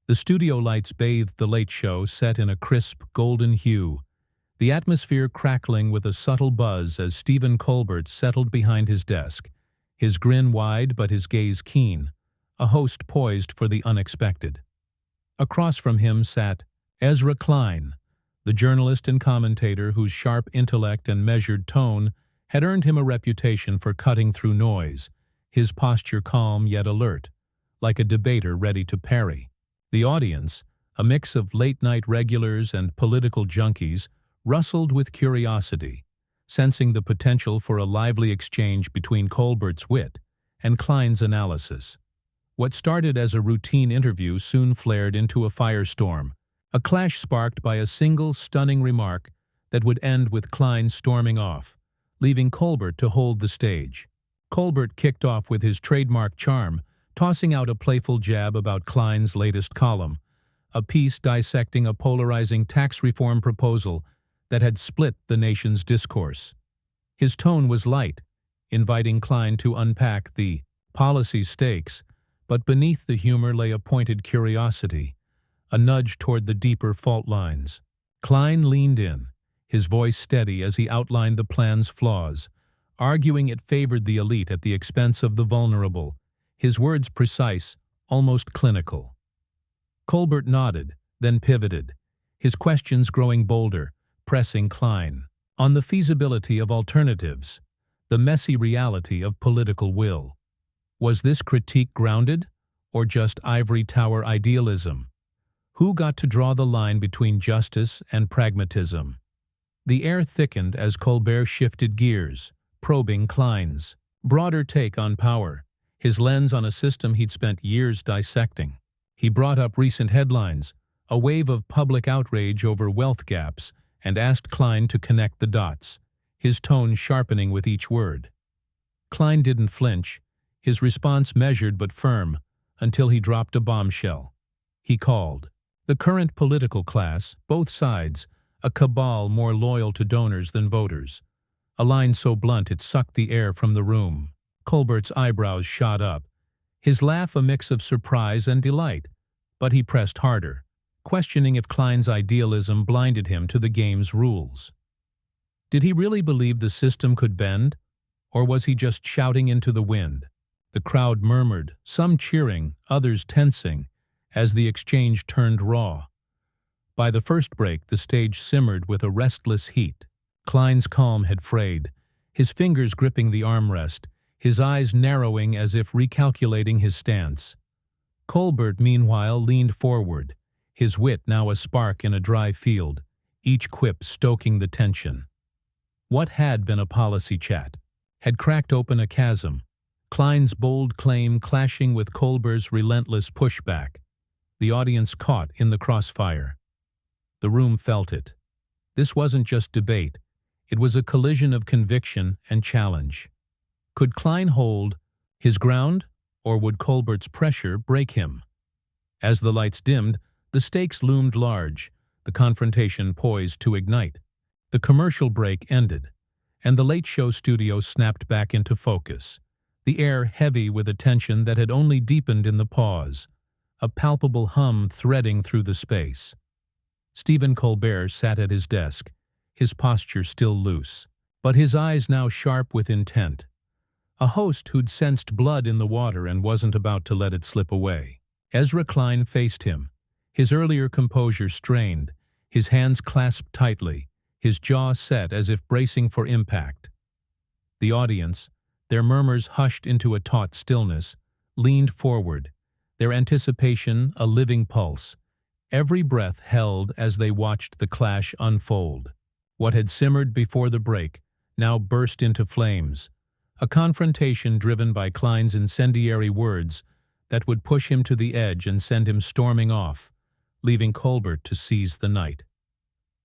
The studio lights bathed the late show, set in a crisp, golden hue, the atmosphere crackling with a subtle buzz as Stephen Colbert settled behind his desk, his grin wide but his gaze keen, a host poised for the unexpected. Across from him sat Ezra Klein, the journalist and commentator whose sharp intellect and measured tone had earned him a reputation for cutting through noise, his posture calm yet alert, like a debater ready to parry. The audience, a mix of late-night regulars and political junkies, rustled with curiosity, sensing the potential for a lively exchange between Colbert's wit and Klein's analysis. What started as a routine interview soon flared into a firestorm, a clash sparked by a single stunning remark that would end with Klein storming off, leaving Colbert to hold the stage. Colbert kicked off with his trademark charm, tossing out a playful jab about Klein's latest column, a piece dissecting a polarizing tax reform proposal that had split the nation's discourse. His tone was light, inviting Klein to unpack the policy stakes, but beneath the humor lay a pointed curiosity, a nudge toward the deeper fault lines. Klein leaned in, his voice steady as he outlined the plan's flaws, arguing it favored the elite at the expense of the vulnerable, his words precise, almost clinical. Colbert nodded, then pivoted, his questions growing bolder, pressing Klein on the feasibility of alternatives, the messy reality of political will. Was this critique grounded, or just ivory tower idealism? Who got to draw the line between justice and pragmatism? The air thickened as Colbert shifted gears, probing Klein's broader take on power, his lens on a system he'd spent years dissecting. He brought up recent headlines, a wave of public outrage over wealth gaps, and asked Klein to connect the dots, his tone sharpening with each word. Klein didn't flinch, his response measured but firm, until he dropped a bombshell. He called the current political class, both sides, a cabal more loyal to donors than voters, a line so blunt it sucked the air from the room. Colbert's eyebrows shot up, his laugh a mix of surprise and delight, but he pressed harder, questioning if Klein's idealism blinded him to the game's rules. Did he really believe the system could bend, or was he just shouting into the wind? The crowd murmured, some cheering, others tensing, as the exchange turned raw. By the first break, the stage simmered with a restless heat. Klein's calm had frayed, his fingers gripping the armrest, his eyes narrowing as if recalculating his stance. Colbert, meanwhile, leaned forward, his wit now a spark in a dry field, each quip stoking the tension. What had been a policy chat had cracked open a chasm, Klein's bold claim clashing with Colbert's relentless pushback. The audience caught in the crossfire. The room felt it. This wasn't just debate, it was a collision of conviction and challenge. Could Klein hold his ground, or would Colbert's pressure break him? As the lights dimmed, the stakes loomed large, the confrontation poised to ignite. The commercial break ended, and the late show studio snapped back into focus, the air heavy with a tension that had only deepened in the pause, a palpable hum threading through the space. Stephen Colbert sat at his desk, his posture still loose, but his eyes now sharp with intent. A host who'd sensed blood in the water and wasn't about to let it slip away. Ezra Klein faced him, his earlier composure strained, his hands clasped tightly, his jaw set as if bracing for impact. The audience, their murmurs hushed into a taut stillness, leaned forward, their anticipation a living pulse, every breath held as they watched the clash unfold. What had simmered before the break now burst into flames, a confrontation driven by Klein's incendiary words that would push him to the edge and send him storming off, leaving Colbert to seize the night.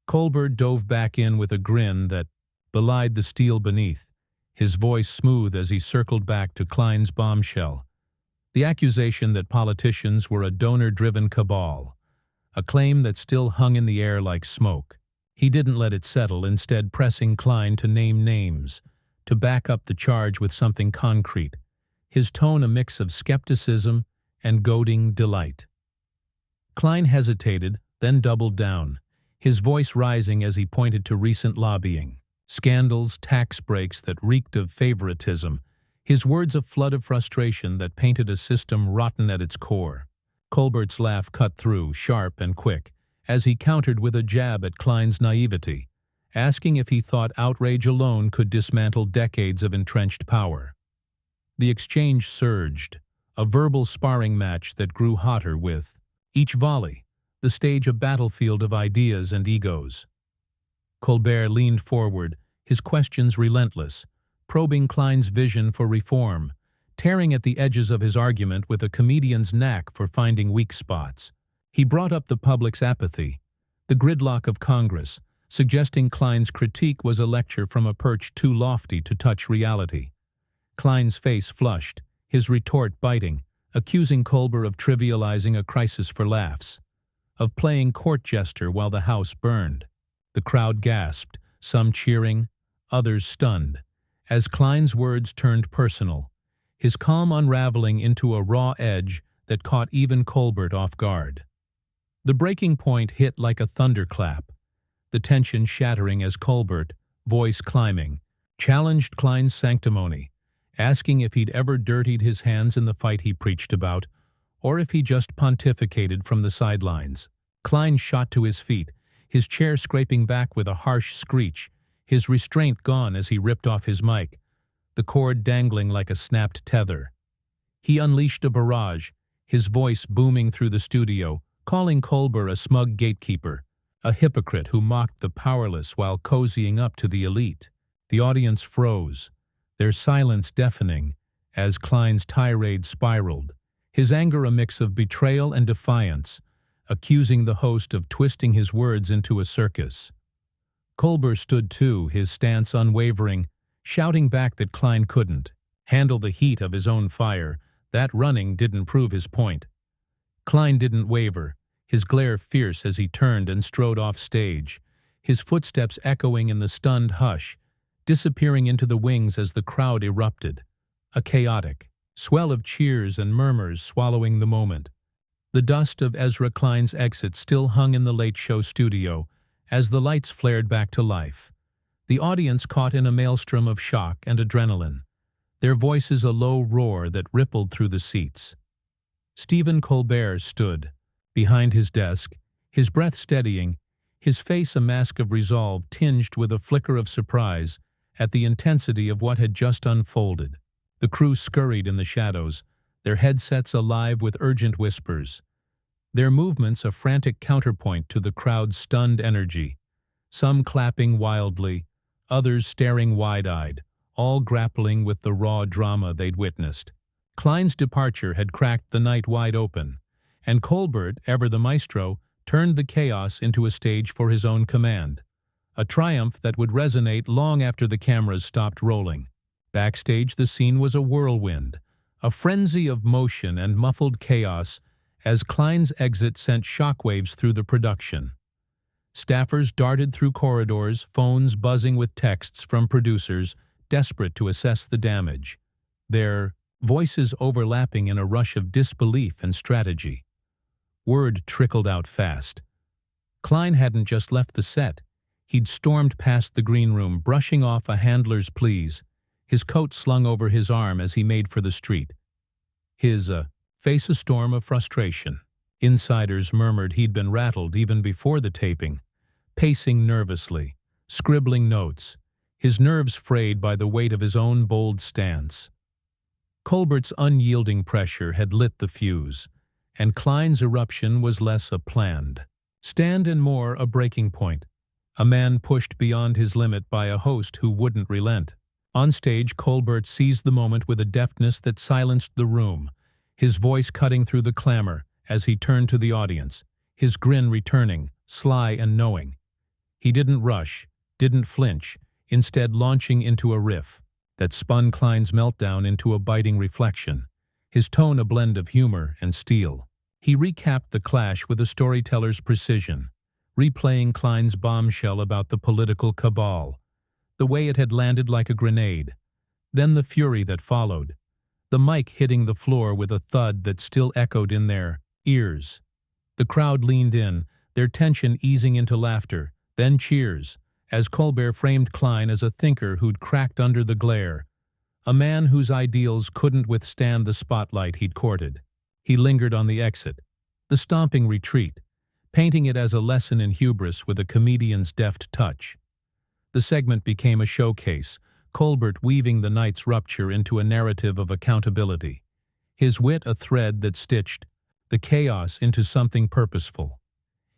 Colbert dove back in with a grin that belied the steel beneath, his voice smooth as he circled back to Klein's bombshell, the accusation that politicians were a donor-driven cabal, a claim that still hung in the air like smoke. He didn't let it settle, instead pressing Klein to name names, to back up the charge with something concrete, his tone a mix of skepticism and goading delight. Klein hesitated, then doubled down, his voice rising as he pointed to recent lobbying, scandals, tax breaks that reeked of favoritism, his words a flood of frustration that painted a system rotten at its core. Colbert's laugh cut through, sharp and quick, as he countered with a jab at Klein's naivety, asking if he thought outrage alone could dismantle decades of entrenched power. The exchange surged, a verbal sparring match that grew hotter with each volley, the stage a battlefield of ideas and egos. Colbert leaned forward, his questions relentless, probing Klein's vision for reform, tearing at the edges of his argument with a comedian's knack for finding weak spots. He brought up the public's apathy, the gridlock of Congress, suggesting Klein's critique was a lecture from a perch too lofty to touch reality. Klein's face flushed, his retort biting, accusing Colbert of trivializing a crisis for laughs, of playing court jester while the house burned. The crowd gasped, some cheering, others stunned, as Klein's words turned personal, his calm unraveling into a raw edge that caught even Colbert off guard. The breaking point hit like a thunderclap, the tension shattering as Colbert, voice climbing, challenged Klein's sanctimony, asking if he'd ever dirtied his hands in the fight he preached about, or if he just pontificated from the sidelines. Klein shot to his feet, his chair scraping back with a harsh screech, his restraint gone as he ripped off his mic, the cord dangling like a snapped tether. He unleashed a barrage, his voice booming through the studio, calling Colbert a smug gatekeeper, a hypocrite who mocked the powerless while cozying up to the elite. The audience froze, their silence deafening, as Klein's tirade spiraled, his anger a mix of betrayal and defiance, accusing the host of twisting his words into a circus. Colbert stood too, his stance unwavering, shouting back that Klein couldn't handle the heat of his own fire. That running didn't prove his point. Klein didn't waver, his glare fierce as he turned and strode off stage, his footsteps echoing in the stunned hush, disappearing into the wings as the crowd erupted, a chaotic swell of cheers and murmurs swallowing the moment. The dust of Ezra Klein's exit still hung in the Late Show studio as the lights flared back to life, the audience caught in a maelstrom of shock and adrenaline, their voices a low roar that rippled through the seats. Stephen Colbert stood, behind his desk, his breath steadying, his face a mask of resolve tinged with a flicker of surprise at the intensity of what had just unfolded. The crew scurried in the shadows, their headsets alive with urgent whispers, their movements a frantic counterpoint to the crowd's stunned energy, some clapping wildly, others staring wide-eyed, all grappling with the raw drama they'd witnessed. Klein's departure had cracked the night wide open, and Colbert, ever the maestro, turned the chaos into a stage for his own command, a triumph that would resonate long after the cameras stopped rolling. Backstage, the scene was a whirlwind, a frenzy of motion and muffled chaos as Klein's exit sent shockwaves through the production. Staffers darted through corridors, phones buzzing with texts from producers, desperate to assess the damage, their voices overlapping in a rush of disbelief and strategy. Word trickled out fast. Klein hadn't just left the set. He'd stormed past the green room, brushing off a handler's pleas, his coat slung over his arm as he made for the street. His face a storm of frustration. Insiders murmured he'd been rattled even before the taping, pacing nervously, scribbling notes, his nerves frayed by the weight of his own bold stance. Colbert's unyielding pressure had lit the fuse, and Klein's eruption was less a planned stand and more a breaking point, a man pushed beyond his limit by a host who wouldn't relent. On stage, Colbert seized the moment with a deftness that silenced the room, his voice cutting through the clamor as he turned to the audience, his grin returning, sly and knowing. He didn't rush, didn't flinch, instead launching into a riff that spun Klein's meltdown into a biting reflection, his tone a blend of humor and steel. He recapped the clash with a storyteller's precision, replaying Klein's bombshell about the political cabal, the way it had landed like a grenade, then the fury that followed, the mic hitting the floor with a thud that still echoed in their ears. The crowd leaned in, their tension easing into laughter, then cheers, as Colbert framed Klein as a thinker who'd cracked under the glare, a man whose ideals couldn't withstand the spotlight he'd courted. He lingered on the exit, the stomping retreat, painting it as a lesson in hubris with a comedian's deft touch. The segment became a showcase, Colbert weaving the night's rupture into a narrative of accountability, his wit a thread that stitched the chaos into something purposeful.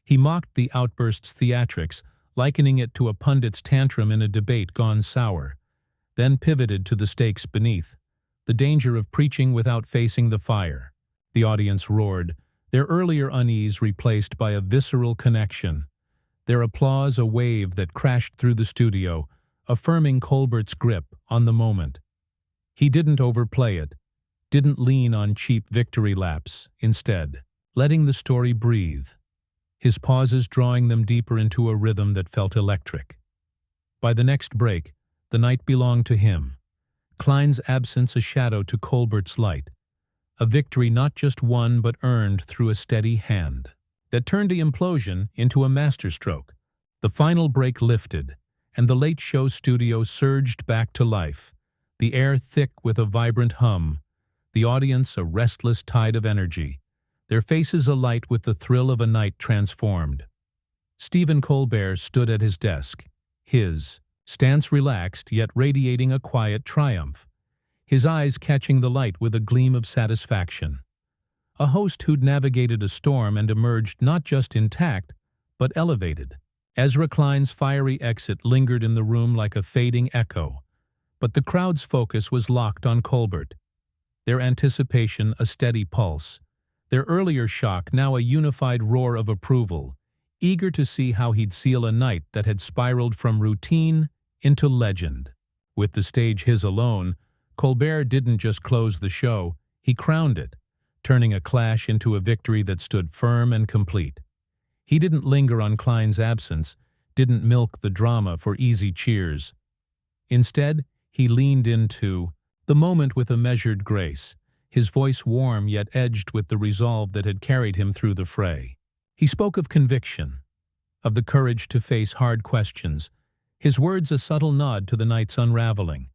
He mocked the outburst's theatrics, likening it to a pundit's tantrum in a debate gone sour, then pivoted to the stakes beneath, the danger of preaching without facing the fire. The audience roared, their earlier unease replaced by a visceral connection, their applause a wave that crashed through the studio, affirming Colbert's grip on the moment. He didn't overplay it, didn't lean on cheap victory laps, instead, letting the story breathe, his pauses drawing them deeper into a rhythm that felt electric. By the next break, the night belonged to him, Klein's absence a shadow to Colbert's light, a victory not just won but earned through a steady hand that turned the implosion into a masterstroke. The final break lifted, and the late show studio surged back to life, the air thick with a vibrant hum, the audience a restless tide of energy, their faces alight with the thrill of a night transformed. Stephen Colbert stood at his desk, his stance relaxed yet radiating a quiet triumph, his eyes catching the light with a gleam of satisfaction. A host who'd navigated a storm and emerged not just intact, but elevated. Ezra Klein's fiery exit lingered in the room like a fading echo, but the crowd's focus was locked on Colbert, their anticipation a steady pulse, their earlier shock now a unified roar of approval, eager to see how he'd seal a night that had spiraled from routine into legend. With the stage his alone, Colbert didn't just close the show, he crowned it, turning a clash into a victory that stood firm and complete. He didn't linger on Klein's absence, didn't milk the drama for easy cheers. Instead, he leaned into the moment with a measured grace, his voice warm yet edged with the resolve that had carried him through the fray. He spoke of conviction, of the courage to face hard questions, his words a subtle nod to the night's unraveling,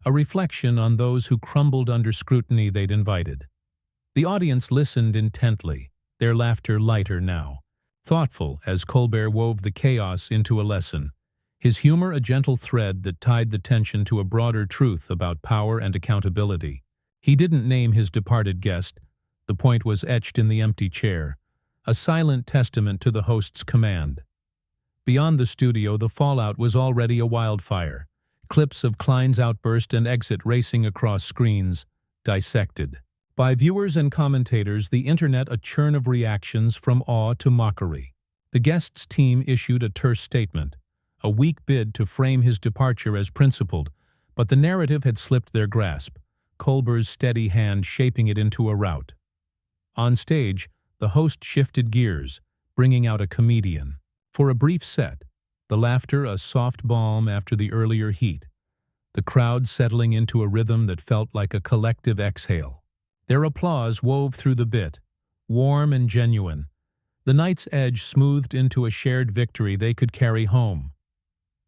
a reflection on those who crumbled under scrutiny they'd invited. The audience listened intently, their laughter lighter now, thoughtful as Colbert wove the chaos into a lesson, his humor a gentle thread that tied the tension to a broader truth about power and accountability. He didn't name his departed guest, the point was etched in the empty chair, a silent testament to the host's command. Beyond the studio, the fallout was already a wildfire, clips of Klein's outburst and exit racing across screens, dissected. By viewers and commentators, the internet a churn of reactions from awe to mockery. The guest's team issued a terse statement, a weak bid to frame his departure as principled, but the narrative had slipped their grasp, Colbert's steady hand shaping it into a rout. On stage, the host shifted gears, bringing out a comedian. For a brief set, the laughter a soft balm after the earlier heat, the crowd settling into a rhythm that felt like a collective exhale. Their applause wove through the bit, warm and genuine, the night's edge smoothed into a shared victory they could carry home.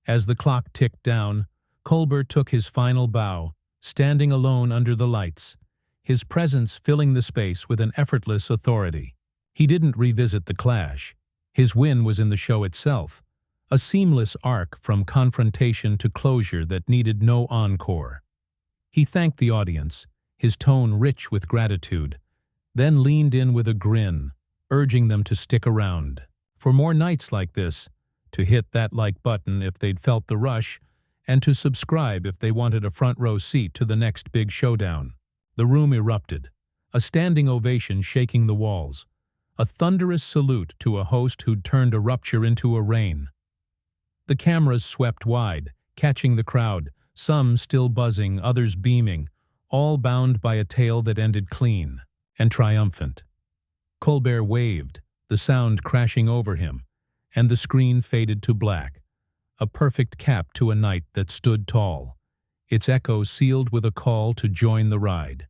As the clock ticked down, Colbert took his final bow, standing alone under the lights, his presence filling the space with an effortless authority. He didn't revisit the clash. His win was in the show itself, a seamless arc from confrontation to closure that needed no encore. He thanked the audience, his tone rich with gratitude, then leaned in with a grin, urging them to stick around for more nights like this, to hit that like button if they'd felt the rush, and to subscribe if they wanted a front-row seat to the next big showdown. The room erupted, a standing ovation shaking the walls, a thunderous salute to a host who'd turned a rupture into a rain. The cameras swept wide, catching the crowd, some still buzzing, others beaming, all bound by a tale that ended clean and triumphant. Colbert waved, the sound crashing over him, and the screen faded to black, a perfect cap to a night that stood tall, its echo sealed with a call to join the ride.